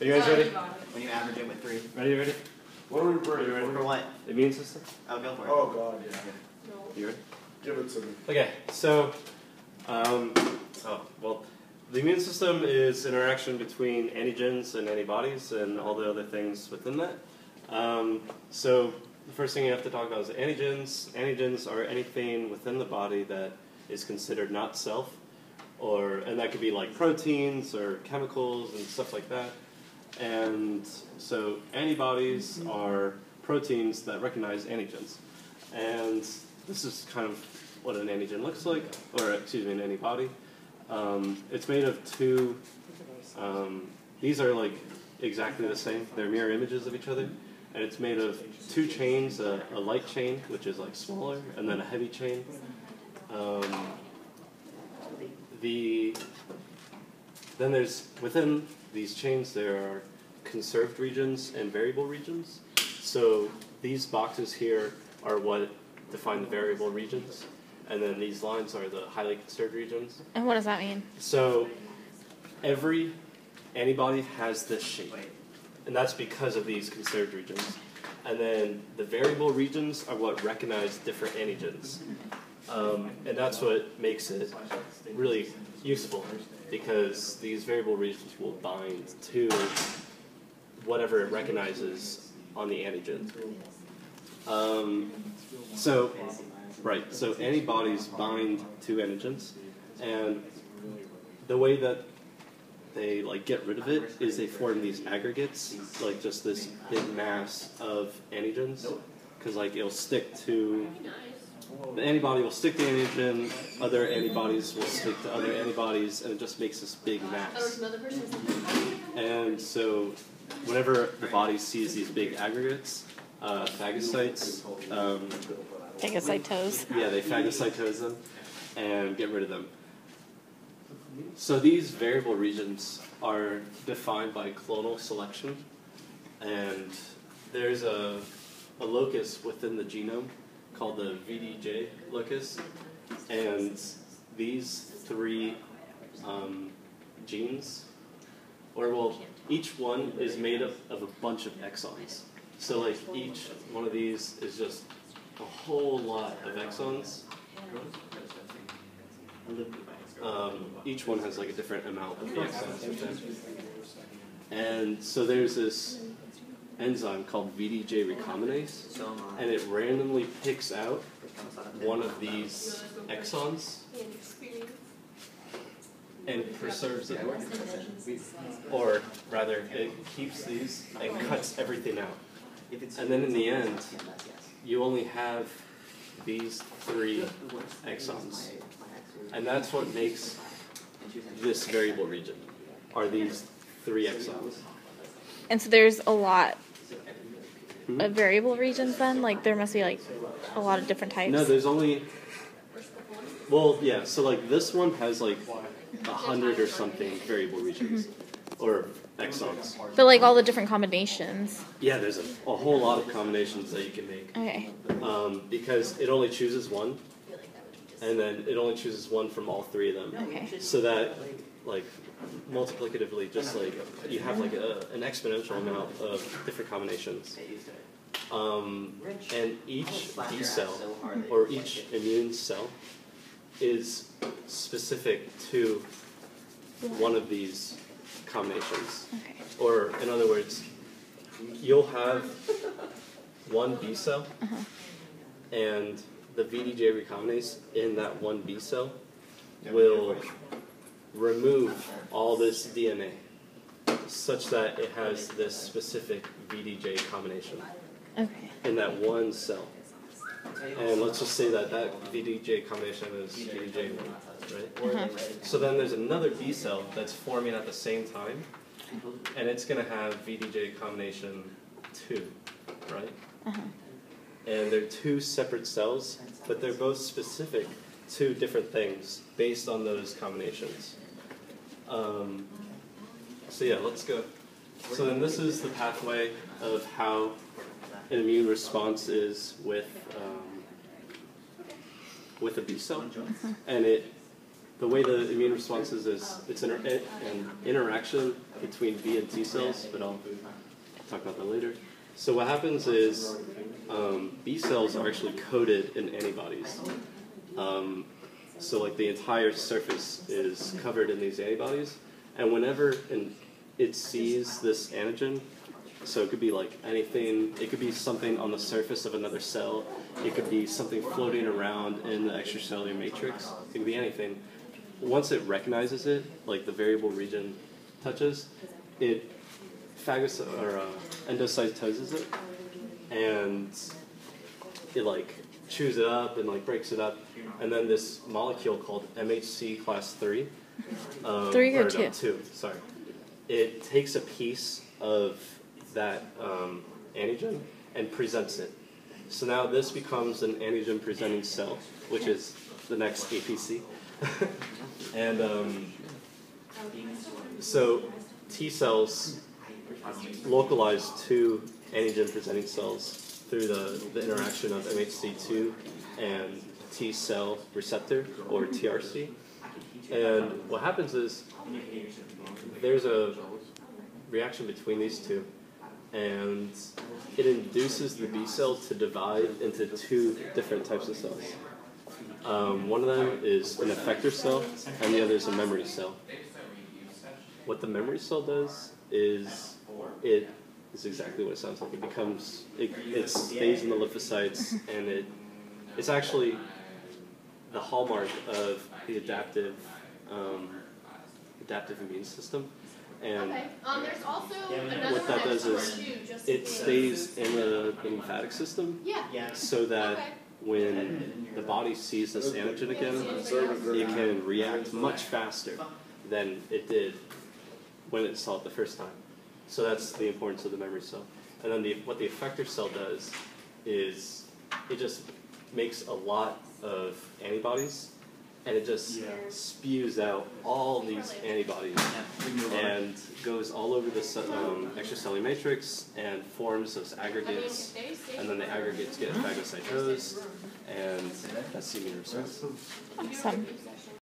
Are you guys ready? When you average it with 3. Ready? What are we ready For what? The immune system? Oh, go for it. Oh, God, yeah. You ready? Give it to me. Okay, so, the immune system is interaction between antigens and antibodies and all the other things within that. So the first thing you have to talk about is antigens. Antigens are anything within the body that is considered not self, and that could be like proteins or chemicals and stuff like that. And so antibodies are proteins that recognize antigens. And this is kind of what an antigen looks like, or excuse me, an antibody. It's made of two, these are like exactly the same. They're mirror images of each other. And it's made of two chains, a light chain, which is like smaller, and then a heavy chain. Then there's, within these chains, there are conserved regions and variable regions. So these boxes here are what define the variable regions. And then these lines are the highly conserved regions. And what does that mean? So every antibody has this shape. And that's because of these conserved regions. And then the variable regions are what recognize different antigens. And that's what makes it really useful, because these variable regions will bind to whatever it recognizes on the antigen. So antibodies bind to antigens, and the way that they get rid of it is they form these aggregates, like just this big mass of antigens, because it'll stick to, the antibody will stick to antigen, other antibodies will stick to other antibodies, and it just makes this big mass. And so whenever the body sees these big aggregates, phagocytes, Phagocytose. yeah, they phagocytose them and get rid of them. So these variable regions are defined by clonal selection, and there's a locus within the genome called the VDJ locus, and these three genes, each one is made up of a bunch of exons. So each one of these is just a whole lot of exons. Each one has a different amount of the exons within. And so there's this enzyme called VDJ recombinase, and it randomly picks out one of these exons and preserves it. Or rather, it keeps these and cuts everything out. And then in the end, you only have these 3 exons. And that's what makes this variable region, are these 3 exons. And so there's a lot of variable regions then? There must be a lot of different types? No, there's only, so this one has 100 or something variable regions, or exons. But all the different combinations? Yeah, there's a whole lot of combinations that you can make. Okay. Because it only chooses one, and then it only chooses one from all 3 of them. Okay. So that, multiplicatively, just you have an exponential amount of different combinations. And each B cell, or each immune cell, is specific to one of these combinations. Okay. Or, in other words, you'll have one B cell, and the VDJ recombinase in that one B cell will remove all this DNA such that it has this specific VDJ combination in that one cell. And let's just say that VDJ combination is VDJ1, right? So then there's another B cell that's forming at the same time, and it's going to have VDJ combination 2, right? And they're 2 separate cells, but they're both specific to different things based on those combinations. So yeah, let's go. So then this is the pathway of how an immune response is with a B cell, and the way the immune response is it's an interaction between B and T cells, but I'll talk about that later. So what happens is B cells are actually coated in antibodies. So like the entire surface is covered in these antibodies, and whenever it sees this antigen, so it could be like anything, it could be something on the surface of another cell, it could be something floating around in the extracellular matrix, it could be anything. Once it recognizes it, like the variable region touches, it endocytoses it, and it like chews it up and like breaks it up, and then this molecule called MHC class 3, 3 or 2? No, 2, sorry. It takes a piece of that antigen and presents it. So now this becomes an antigen presenting cell, which is the next APC. And so T cells localize to antigen presenting cells through the interaction of MHC2 and T cell receptor, or TRC. And what happens is there's a reaction between these two, and it induces the B cell to divide into 2 different types of cells. One of them is an effector cell, and the other is a memory cell. What the memory cell does is it is exactly what it sounds like. It stays in the lymphocytes, and it's actually the hallmark of the adaptive immune system. And there's also what that does is it stays in the lymphatic system, so that when the body sees this antigen again, it can react much faster than it did when it saw it the first time. So that's the importance of the memory cell. And then what the effector cell does is it just makes a lot of antibodies, and it just spews out all these antibodies and goes all over the extracellular matrix and forms those aggregates, and then the aggregates get phagocytosed, and that's the immune response. Awesome.